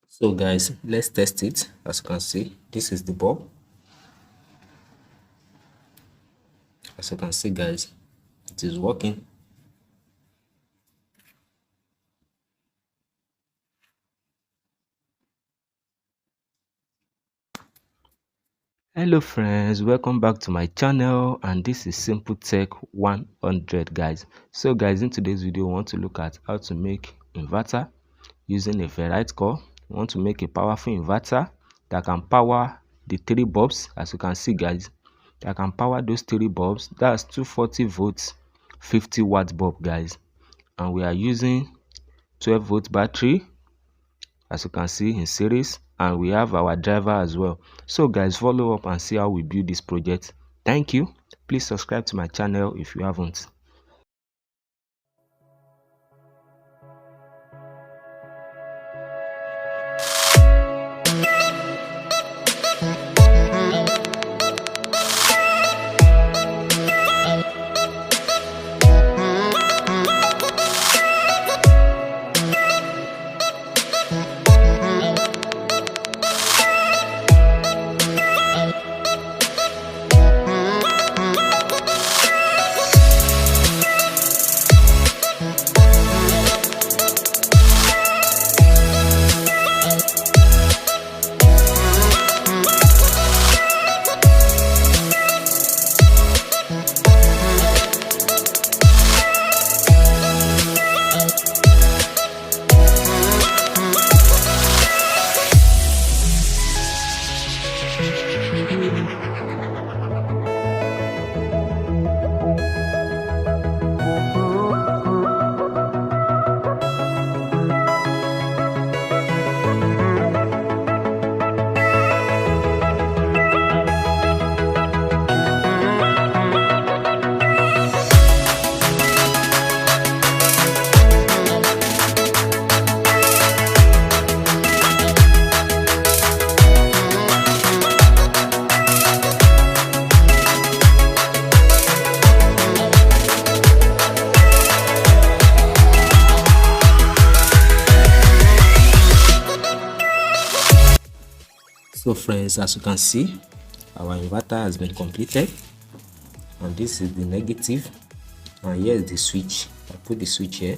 So guys, let's test it. As you can see, this is the bulb. As you can see guys, it is working. Hello friends, welcome back to my channel, and this is Simple Tech 100 guys. So guys, in today's video we want to look at how to make inverter using a Ferrite core. We want to make a powerful inverter that can power the 3 bulbs. As you can see guys, that can power those 3 bulbs. That's 240 volts 50-watt bulb guys, and we are using 12-volt battery, as you can see, in series, and we have our driver as well. So guys, follow up and see how we build this project. Thank you. Please subscribe to my channel if you haven't. So friends, as you can see, our inverter has been completed, and this is the negative, and here is the switch. I put the switch here,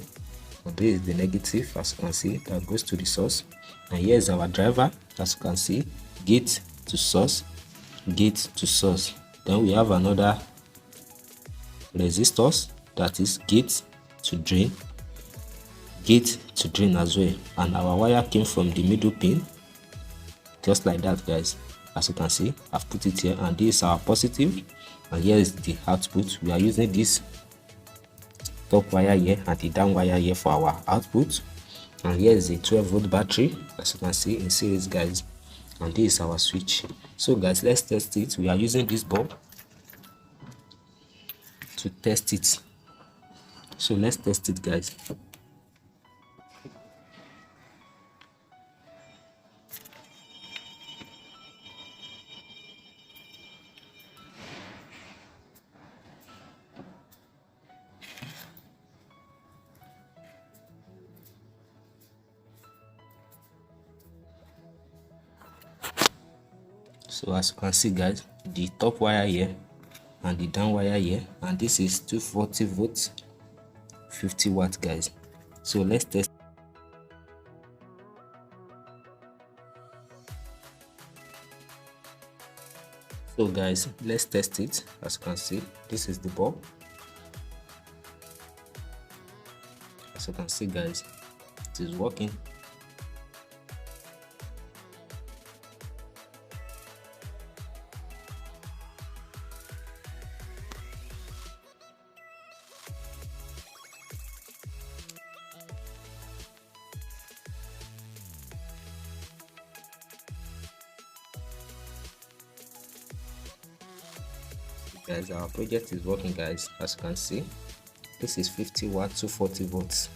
and this is the negative, as you can see, that goes to the source, and here is our driver. As you can see, gate to source, gate to source. Then we have another resistors, that is gate to drain, gate to drain as well, and our wire came from the middle pin, just like that guys. As you can see, I've put it here, and this is our positive, and here is the output. We are using this top wire here and the down wire here for our output, and here is a 12-volt battery, as you can see, in series guys, and this is our switch. So guys, let's test it. We are using this bulb to test it, so let's test it guys. So as you can see guys, the top wire here and the down wire here, and this is 240 volts 50 watts guys. So let's test. So guys, let's test it. As you can see, this is the bulb. As you can see guys, it is working. Guys, our project is working guys. As you can see, this is 50 watt 240 volts,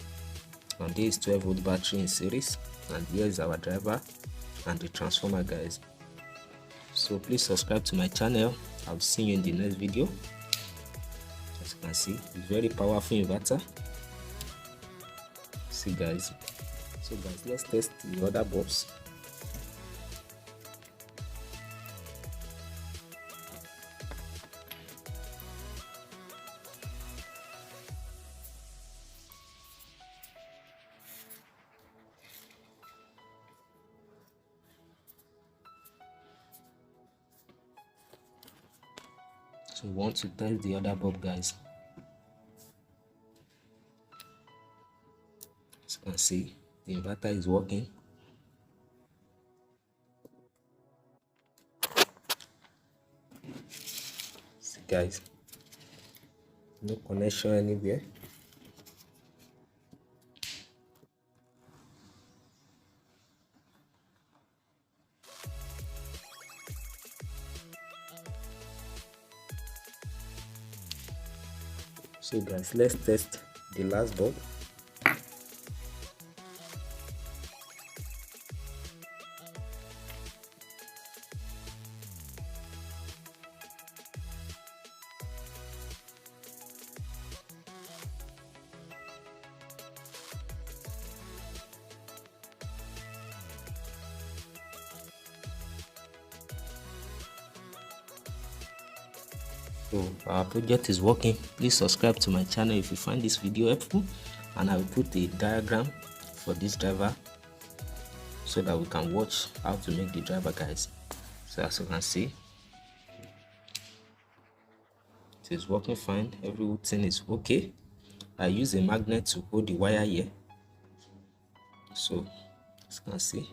and this is 12-volt battery in series, and here is our driver and the transformer guys. So please subscribe to my channel. I'll see you in the next video. As you can see, it's very powerful inverter. See guys. So guys, let's test the other bulbs. So we want to test the other bulb, guys. As you can see, the inverter is working. See guys, no connection anywhere. So guys, let's test the last bulb. So our project is working. Please subscribe to my channel if you find this video helpful, and I will put a diagram for this driver so that we can watch how to make the driver, guys. So as you can see, it is working fine. Everything is okay. I use a magnet to hold the wire here. So as you can see,